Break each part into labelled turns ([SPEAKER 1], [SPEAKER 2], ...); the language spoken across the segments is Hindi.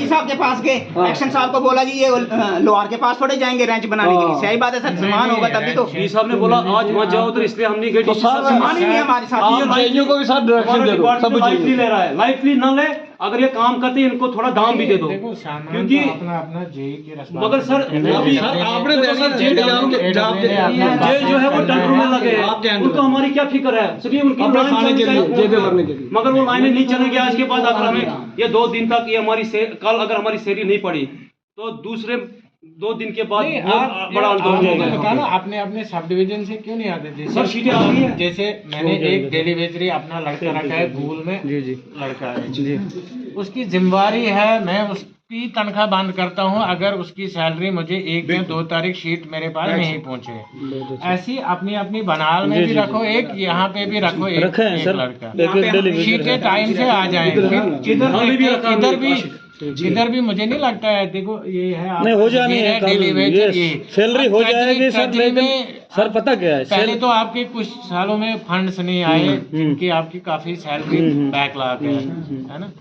[SPEAKER 1] डीसी साहब के पास गए, एक्शन साहब को बोला जी ये लोहार के पास थोड़े जाएंगे रेंच बनाने के लिए, सही बात है सर, सामान होगा तभी तो।
[SPEAKER 2] डीसी साहब ने बोला आज वहाँ जाओ, तो इसलिए हम नहीं गए।
[SPEAKER 1] तो सामान ही नहीं है हमारे साथ,
[SPEAKER 3] को भी साथ डायरेक्शन दे दो, सब
[SPEAKER 2] लाइफली ले रहा है, लाइफली ना ले, अगर ये काम करते हैं इनको थोड़ा दाम भी दे दो, क्योंकि
[SPEAKER 4] अपना जेई की
[SPEAKER 2] मगर सर अभी
[SPEAKER 3] आपने
[SPEAKER 2] जेल जो है वो टंडरों में लगे हैं, उनको हमारी क्या फिक्र है, सिर्फ उनकी
[SPEAKER 3] खाने के लिए, जेबें भरने के लिए।
[SPEAKER 2] मगर वो लाइनें नहीं चलेंगी आज के बाद। अगर हमें ये 2 दिन तक ये हमारी कल अगर हमारी सैलरी नहीं पड़ी तो दूसरे 2 दिन के बाद बड़ा आंदोलन होगा।
[SPEAKER 4] ना अपने अपने सब डिवीजन से क्यों नहीं आते?
[SPEAKER 2] सर शीटें आ गई है।
[SPEAKER 4] जैसे मैंने एक डेली वेजरी अपना लड़का रखा है भूल में,
[SPEAKER 3] जी
[SPEAKER 4] लड़का है जी, उसकी जिम्मेवारी है, मैं उसकी तनख्वाह बंद करता हूं अगर उसकी सैलरी मुझे 1 या 2 तारीख शीट मेरे पास नहीं पहुंचे। ऐसी अपनी अपनी बनाल में भी रखो, एक यहाँ पे भी रखो, एक लड़का शीटें टाइम से आ जाए। इधर भी मुझे नहीं लगता है, देखो ये है
[SPEAKER 3] नहीं हो जानी है
[SPEAKER 4] डेली वेज, ये
[SPEAKER 3] सैलरी हो जाएगी सर, लेकिन सर पता क्या है,
[SPEAKER 4] पहले तो आपके कुछ सालों में फंड्स नहीं आए जिनकी आपकी काफी सैलरी बैकलॉग है ना।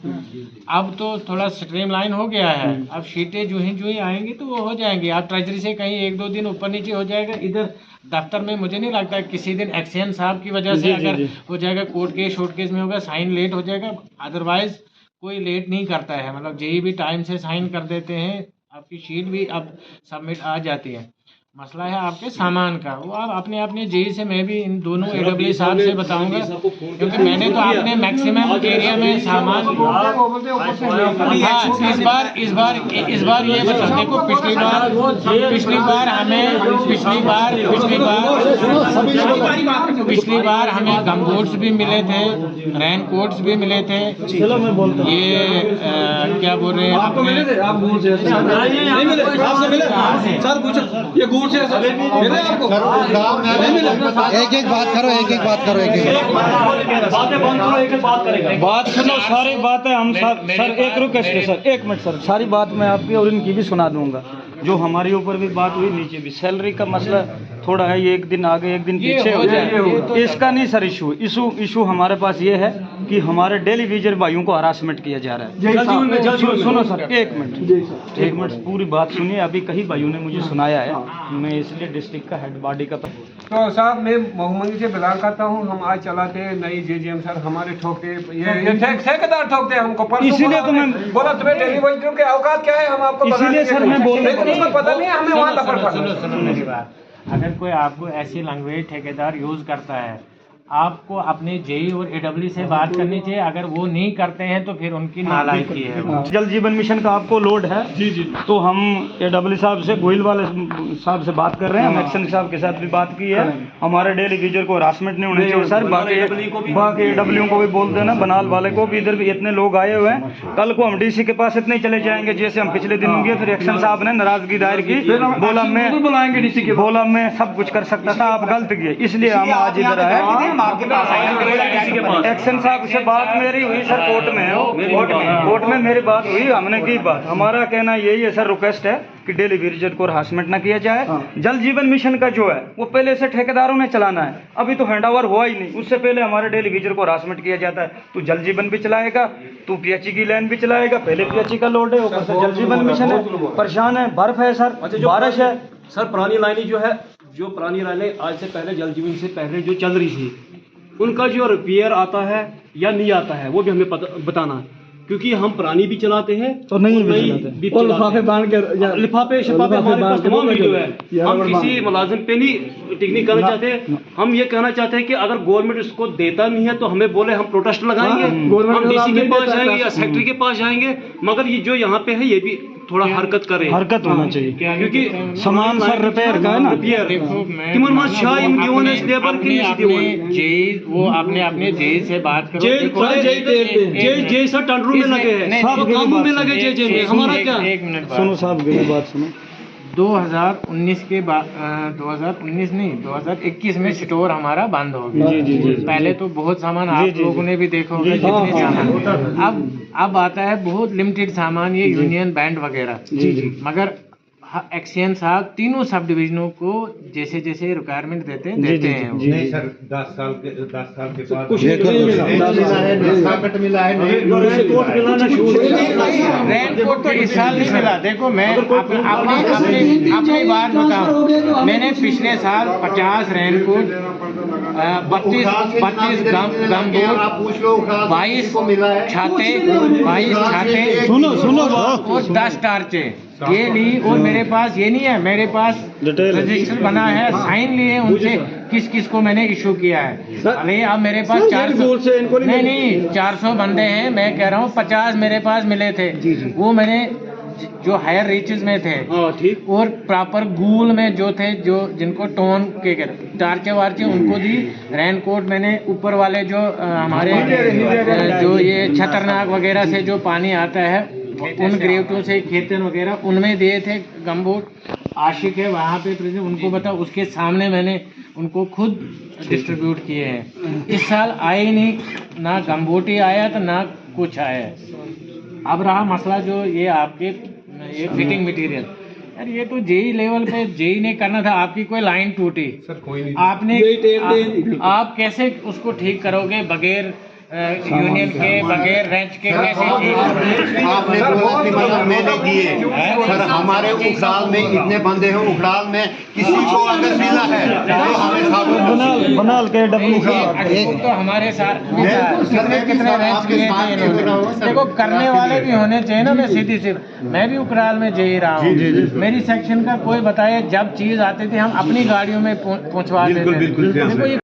[SPEAKER 4] अब तो थोड़ा स्ट्रीमलाइन हो गया है, अब शीटें जो ही आएंगी तो वो हो जाएंगी। आप ट्रेजरी से कहीं 1-2 दिन ऊपर नीचे हो जाएगा। इधर दफ्तर में मुझे नहीं लगता किसी दिन एक्शन साहब की वजह से अगर हो जाएगा, कोर्ट केस शॉर्ट केस में होगा, साइन लेट हो जाएगा, अदरवाइज कोई लेट नहीं करता है। मतलब जेई भी टाइम से साइन कर देते हैं, आपकी शीट भी अब सबमिट आ जाती है। मसला है आपके सामान का, वो आप अपने जेई से, मैं भी इन दोनों एडब्ल्यू साहब से बताऊंगा, क्योंकि मैंने तो अपने मैक्सिमम एरिया में सामान इस बार ये बताओ, देखो पिछली बार हमें गमबूट्स भी मिले थे, रेन कोट्स भी मिले थे। ये क्या बोल रहे हैं
[SPEAKER 5] एक बात करो,
[SPEAKER 3] बात सुनो, सारी बातें हम सर एक रिक्वेस्ट है सर, 1 मिनट सर, सारी बात मैं आपकी और इनकी भी सुना दूंगा। जो हमारे ऊपर भी बात हुई, नीचे भी सैलरी का मसला थोड़ा है, ये 1 दिन आगे 1 दिन पीछे हो जाए, इसका नहीं सर इशू हमारे पास ये है कि हमारे डेली वेजर भाइयों को हरासमेंट किया जा रहा है। सुनो सर, 1 मिनट पूरी बात सुनिए। अभी कई भाइयों ने मुझे सुनाया है, मैं इसलिए डिस्ट्रिक्ट का हेड बॉडी का
[SPEAKER 6] तो साहब मैं मोहम्मदी से बिलाल करता हूँ। हम आज चलाते नई जेजीएम सर, हमारे ठोकते ये ठेकेदार ठोकते हैं हमको।
[SPEAKER 3] इसीलिए तो मैं
[SPEAKER 6] बोला तुम्हें टेलीविजन के औकात क्या है, हम आपको
[SPEAKER 3] इसीलिए सर मैं बोल रहा हूँ,
[SPEAKER 6] उसको पता नहीं है, हमें वहाँ लपड़।
[SPEAKER 4] सुनो मेरी बात, अगर कोई आपको ऐसी लैंग्वेज ठेकेदार यूज करता है, आपको अपने जेई और एडब्ल्यू से बात करनी चाहिए। अगर वो नहीं करते हैं तो फिर उनकी नालायकी है।
[SPEAKER 3] जल जीवन मिशन का आपको लोड है जी, तो हम एडब्ल्यू साहब से, गोयल वाले साहब से बात कर रहे हैं, हम एक्शन साहब के साथ भी बात की है। हमारे डेली वीजर को हरासमेंट नहीं होनी चाहिए सर। बाकी एडब्ल्यू को भी बोल देना, बनाल वाले को भी। इधर भी इतने लोग आए हुए हैं, कल को हम डीसी के पास इतने चले जाएंगे जैसे हम पिछले दिन होंगे। फिर एक्शन साहब ने नाराजगी दायर की, बोला मैं बुलाएंगे डीसी के, बोला मैं सब कुछ कर सकता था, आप गलत किए, इसलिए हम आज इधर आए। एक्शन साहब से बात मेरी हुई सर, कोर्ट में मेरी बात हुई, हमने की बात। हमारा कहना यही है सर, रिक्वेस्ट है कि डेली वेजर को हरासमेंट ना किया जाए। जल जीवन मिशन का जो है वो पहले से ठेकेदारों ने चलाना है, अभी तो हैंडओवर हुआ ही नहीं। उससे पहले हमारे डेली वेजर को हरासमेंट किया जाता है। तू जल जीवन भी चलाएगा, तू पीएचई की लाइन भी चलाएगा, पहले पीएचई का लोड है, ऊपर से जल जीवन मिशन है, परेशान है, बर्फ है सर, बारिश है
[SPEAKER 2] सर। पुरानी लाइनें जो पुरानी लाइनें आज से पहले जल जीवन से पहले जो चल रही थी, उनका जो रिपेयर आता है या नहीं आता है वो भी हमें बताना है, क्योंकि हम पुरानी भी चलाते हैं
[SPEAKER 3] तो नहीं भी लिफाफे बांध के
[SPEAKER 2] लिफाफे शफाफे हमारे पास तमाम वीडियो है। हम किसी मुलाजिम पे नहीं टिकनी करना चाहते, हम ये कहना चाहते हैं कि अगर गवर्नमेंट इसको देता नहीं है तो हमें बोले, हम प्रोटेस्ट लगाएंगे, हम डीसी के पास जाएंगे या सेक्रेटरी के पास जाएंगे। मगर ये जो यहाँ पे है ये भी थोड़ा हरकत
[SPEAKER 3] होना चाहिए,
[SPEAKER 2] क्योंकि
[SPEAKER 3] सामान सर रिपेयर का है ना।
[SPEAKER 4] वो अपने जेई से बात करो,
[SPEAKER 2] जे सर टंडरू में लगे हैं, सब कामों में लगे जे में। हमारा क्या,
[SPEAKER 4] एक मिनट
[SPEAKER 3] सुनो साहब बात सुनो।
[SPEAKER 4] 2019 के बाद 2019 नहीं 2021 में स्टोर हमारा बंद हो गया। जी। पहले तो बहुत सामान आप लोगों ने भी देखा होगा, जितने सामान अब आता है बहुत लिमिटेड सामान, ये यूनियन बैंड वगैरह। मगर एक्शन साहब तीनों सब डिविजनों को जैसे जैसे रिक्वायरमेंट देते हैं वो।
[SPEAKER 7] नहीं सर 10 साल के बाद
[SPEAKER 3] कुछ नहीं मिला
[SPEAKER 4] रैन कोड तो इस साल नहीं मिला। देखो मैं अपनी बात बताऊं, मैंने पिछले साल 50 रैन कोड 32 गम बोर्ड 22 छाते
[SPEAKER 3] सुनो
[SPEAKER 4] और 10 टार्चे ये ली। और मेरे पास ये नहीं है, मेरे पास रजिस्टर बना है, साइन लिए उनसे किस किस को मैंने इशू किया है। अरे अब मेरे पास 400 नहीं 400 बंदे हैं। मैं कह रहा हूँ 50 मेरे पास मिले थे, वो मैंने जो हायर रीचेस में थे
[SPEAKER 2] ठीक।
[SPEAKER 4] और प्रॉपर गूल में जो थे, जो जिनको टोन के टार्चे वार्चे उनको दी। रैन कोट मैंने ऊपर वाले जो हमारे जो ये खतरनाक वगैरह से जो पानी आता है उन ग्रेवटों से खेतन वगैरह उनमें दिए थे। गमबोट आशिक है वहाँ पे प्रेजेंट, उनको बता, उसके सामने मैंने उनको खुद डिस्ट्रीब्यूट किए हैं। इस साल आए ही नहीं, ना गमबोट ही आया तो ना कुछ आया। अब रहा मसला जो ये आपके ये फिटिंग मटेरियल, यार ये तो जेई लेवल पे जेई ने करना था। आपकी कोई लाइन टूटी
[SPEAKER 6] सर कोई नहीं,
[SPEAKER 4] आपने आप कैसे उसको ठीक करोगे बगैर यूनियन के, बगैर रेंच के? कैसे ठीक करोगे?
[SPEAKER 7] आपने बोला कि मतलब मैंने दिए सर, हमारे उखराल में इतने बंदे हैं, उखराल में किसी को अगर मिला है तो हमें
[SPEAKER 3] बनाल के
[SPEAKER 4] तो हमारे साथ कितने रेंच किए थे इन्होंने। देखो करने वाले भी होने चाहिए ना। मैं सीधी सी, मैं भी उखराल में जे ही रहा हूँ। मेरी सेक्शन का कोई बताए, जब चीज आती थी हम अपनी गाड़ियों में पहुंचवा देते थे। देखो ये